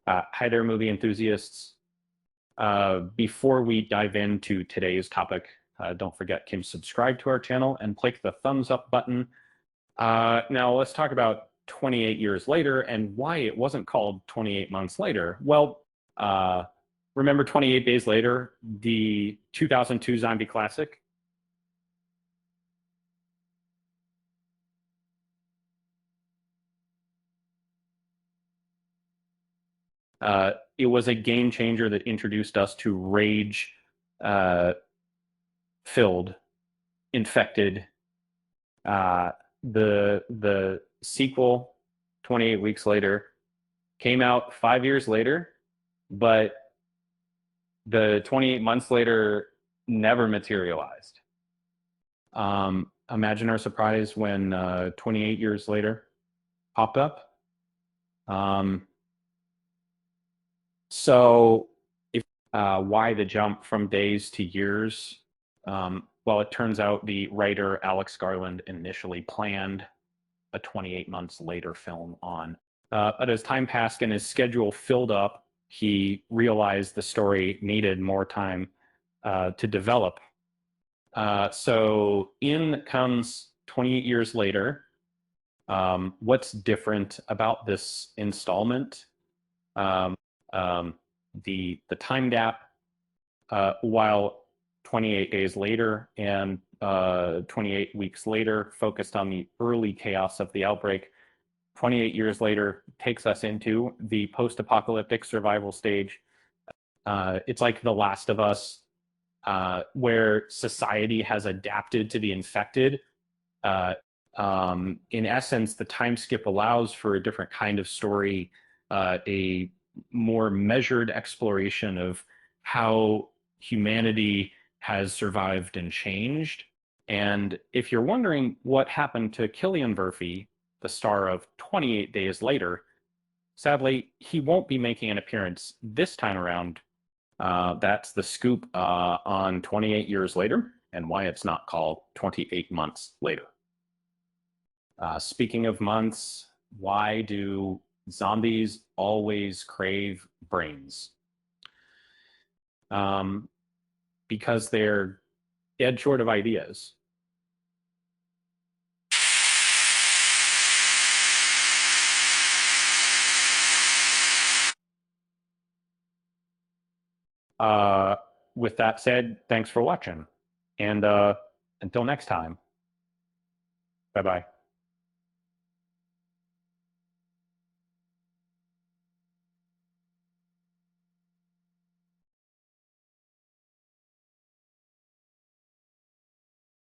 Hi there, movie enthusiasts. Before we dive into today's topic, don't forget to subscribe to our channel and click the thumbs up button. Now let's talk about 28 years later and why it wasn't called 28 months later. Well, remember 28 Days Later, the 2002 zombie classic? It was a game changer that introduced us to rage uh, filled, infected. Uh, the sequel, 28 Weeks Later, came out 5 years later, but the 28 months later never materialized. Imagine our surprise when 28 years later popped up. Um, so, if why the jump from days to years? Well, it turns out the writer Alex Garland initially planned a 28 months later film on. But as time passed and his schedule filled up, he realized the story needed more time to develop. So in comes 28 years later. What's different about this installment? Um, the time gap, while 28 days later and 28 weeks later focused on the early chaos of the outbreak. 28 years later takes us into the post-apocalyptic survival stage. It's like The Last of Us, where society has adapted to the infected. Uh, in essence, the time skip allows for a different kind of story, a more measured exploration of how humanity has survived and changed. And if you're wondering what happened to Cillian Murphy, the star of 28 Days Later, sadly, he won't be making an appearance this time around. That's the scoop on 28 Years Later and why it's not called 28 Months Later. Speaking of months, why do zombies always crave brains? Um, because they're dead short of ideas. Uh, with that said, thanks for watching. And until next time, bye bye.